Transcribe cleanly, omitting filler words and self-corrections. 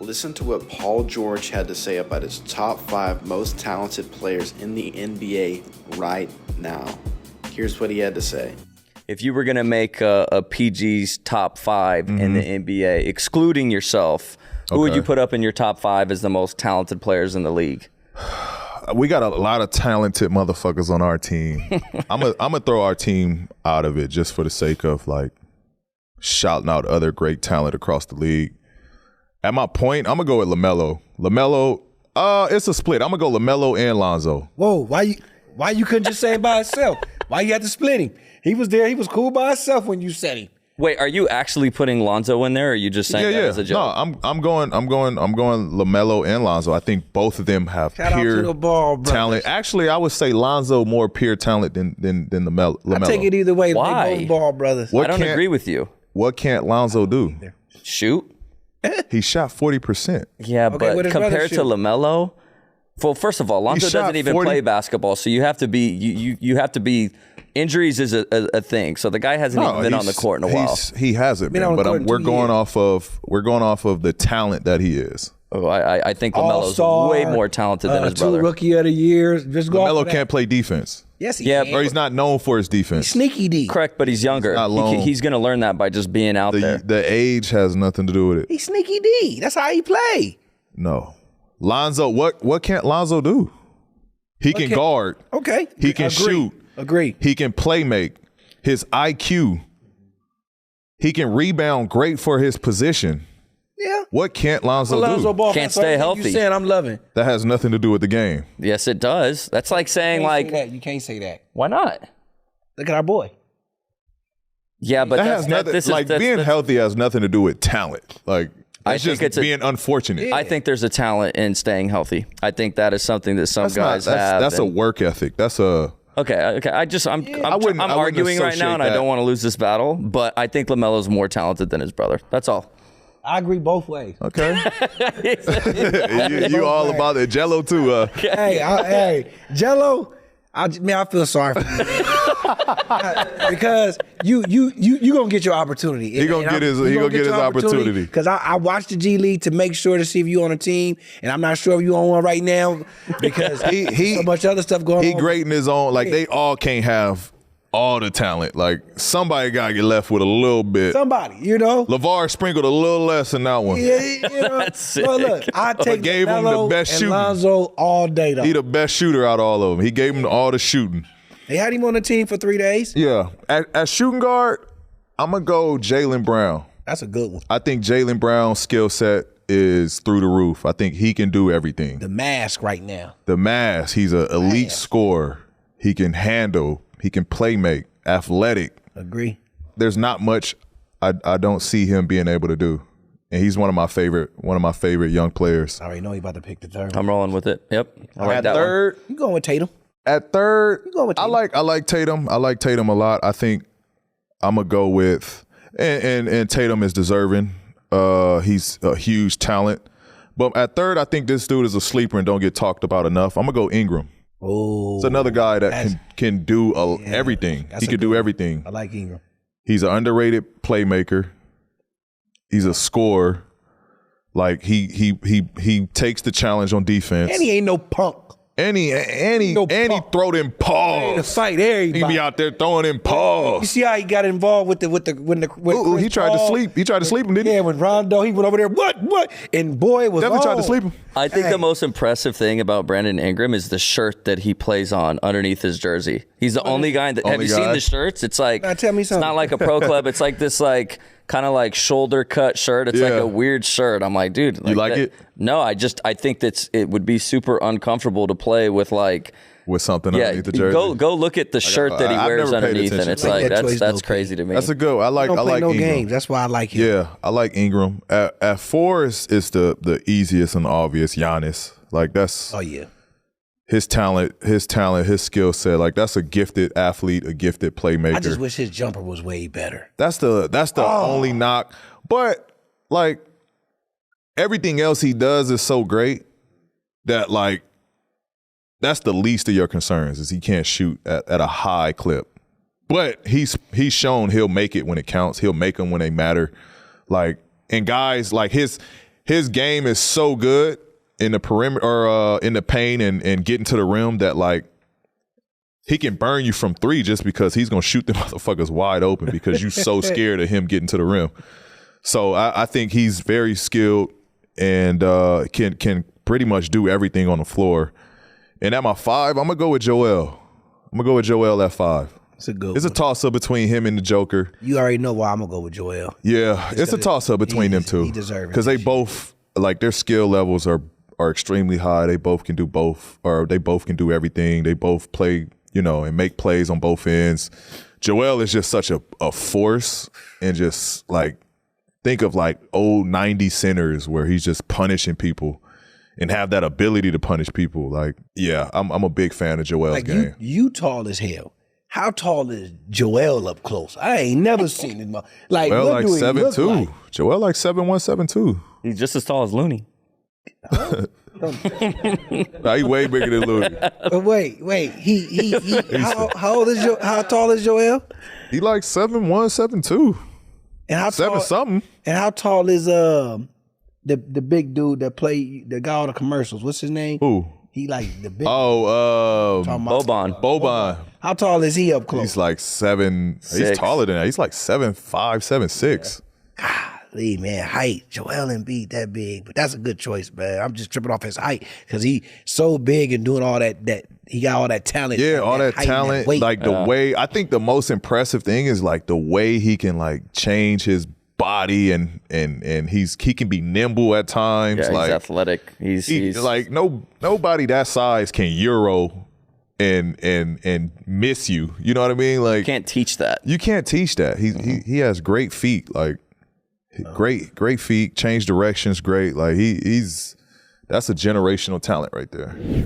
Listen to what Paul George had to say about his top 5 most talented players in the NBA right now. Here's what he had to say. If you were going to make a PG's top 5 in the NBA, excluding yourself, who would you put up in your top 5 as the most talented players in the league? We got a lot of talented motherfuckers on our team. I'm gonna throw our team out of it just for the sake of like shouting out other great talent across the league. At my point, I'm gonna go with Lamelo. Lamelo, it's a split. I'm gonna go Lamelo and Lonzo. Whoa, why you couldn't just say it by itself? Why you had to split him? He was there. He was cool by himself when you said him. Wait, are you actually putting Lonzo in there, or are you just saying that as a joke? No, I'm going Lamelo and Lonzo. I think both of them have pure talent. Actually, I would say Lonzo more pure talent than Lamelo. I take it either way. Why? They both ball brothers. I don't agree with you. What can't Lonzo do? Shoot. He shot 40%. Yeah, Okay, but compared to LaMelo, well, first of all, Lonzo doesn't even play basketball, so you have to be you have to be. Injuries is a thing, so the guy hasn't even been on the court in a while. He hasn't been, but we're going off of the talent that he is. Oh, I think LaMelo's way more talented than his brother. 2 Rookie of the Years. Just go LaMelo can't play defense. Yes, he can. Or he's not known for his defense. He's sneaky D. Correct, but he's younger. He's going to learn that by just being out there. The age has nothing to do with it. He's sneaky D. That's how he play. No. Lonzo, what can't Lonzo do? He can guard. Okay. He can shoot. Agree. He can play make. His IQ. He can rebound great for his position. Yeah. What can't Lonzo do? Can't stay healthy. You saying I'm loving. That has nothing to do with the game. Yes, it does. That's like saying You can't say that. why not? Look at our boy. Yeah, but that has nothing. Being healthy has nothing to do with talent. Like I think just being unfortunate. I think there's a talent in staying healthy. I think that is something that some guys have. That's a work ethic. That's a. Okay. I'm arguing right now, and I don't want to lose this battle. But I think LaMelo's more talented than his brother. That's all. I agree both ways. Okay. you all about it. Jello too. Hey, Jello. I feel sorry for you because you gonna get your opportunity. He gonna get his opportunity. Because I watched the G League to make sure to see if you on a team, and I'm not sure if you on one right now because he so much other stuff going on. He great in his own. Like they all can't have all the talent. Like somebody gotta get left with a little bit. Somebody, LeVar sprinkled a little less in that one. Yeah, That's sick. Well, look, I take gave him the best shooting. Lonzo all day though. He the best shooter out of all of them. He gave him all the shooting. They had him on the team for 3 days. Yeah, at shooting guard, I'm gonna go Jaylen Brown. That's a good one. I think Jaylen Brown's skill set is through the roof. I think he can do everything. The mask right now. He's an elite scorer. He can handle. He can play make. Athletic. Agree. There's not much I don't see him being able to do. And he's one of my favorite young players. I already know he about to pick the third. I'm rolling with it. Yep. I like at that third, one. You going with Tatum? At third, you going with Tatum? I like Tatum. I like Tatum a lot. I think I'm gonna go with and Tatum is deserving. He's a huge talent. But at third, I think this dude is a sleeper and don't get talked about enough. I'm gonna go Ingram. Oh, it's another guy that can do everything. He can do everything. I like Ingram. He's an underrated playmaker. He's a scorer. Like he takes the challenge on defense. And he ain't no punk. And he throw them paws. To fight everybody. He be out there throwing them paws. You see how he got involved with he tried to sleep. He tried to sleep him, didn't he? Yeah, when Rondo, he went over there. What? And boy, it was definitely tried to sleep him. I think the most impressive thing about Brandon Ingram is the shirt that he plays on underneath his jersey. He's the only guy that. Have you seen the shirts? It's like tell me something. It's not like a pro club. It's like this kind of like shoulder cut shirt. It's like a weird shirt. I'm like, dude, you like it? No, I think it would be super uncomfortable to play with something underneath the jersey. Go look at the shirt that he wears underneath, and it's like that's crazy to me. That's a good one. I like Ingram. Games. That's why I like him. Yeah, I like Ingram. At 4 is the easiest and obvious Giannis. Like that's his talent, his skill set. Like that's a gifted athlete, a gifted playmaker. I just wish his jumper was way better. That's the only knock. But like everything else he does is so great that like that's the least of your concerns is he can't shoot at a high clip. But he's shown he'll make it when it counts. He'll make them when they matter. Like and guys like his his game is so good in the perimeter or in the paint and getting to the rim that like he can burn you from three just because he's gonna shoot the motherfuckers wide open because you're so scared of him getting to the rim. So I think he's very skilled and can pretty much do everything on the floor. And at my 5, I'm gonna go with Joel. I'm gonna go with Joel at 5. It's a toss-up between him and the Joker. You already know why I'm going to go with Joel. Yeah, it's a toss-up between them two. He deserves it. Because they both, like, their skill levels are extremely high. They both can do both, or they both can do everything. They both play, and make plays on both ends. Joel is just such a force and just, like, think of, like, old 90s centers where he's just punishing people and have that ability to punish people. Like, yeah, I'm a big fan of Joel's game. You tall as hell. How tall is Joel up close? I ain't never seen him. Like, Joel what like do he 7'2". look like? Joel like 7'1", 7'2". He's just as tall as Looney. Nah, he way bigger than Looney. But wait. He how tall is Joel? He like 7'1", 7'2". And how tall, 7 something. And how tall is the big dude that played the guy on the commercials? What's his name? Who? He like the big. Boban. How tall is he up close? He's like 7. He's taller than that. He's like 7'5", 7'6". Golly, man, height. Joel Embiid that big, but that's a good choice, man. I'm just tripping off his height because he so big and doing all that he got all that talent. Yeah, all that talent. Like the way, I think the most impressive thing is like the way he can like change his body and he can be nimble at times. Yeah, like, he's athletic. He's like nobody that size can Euro and miss you. You know what I mean? Like, you can't teach that. You can't teach that. He has great feet. Like great feet, change directions, great. Like that's a generational talent right there.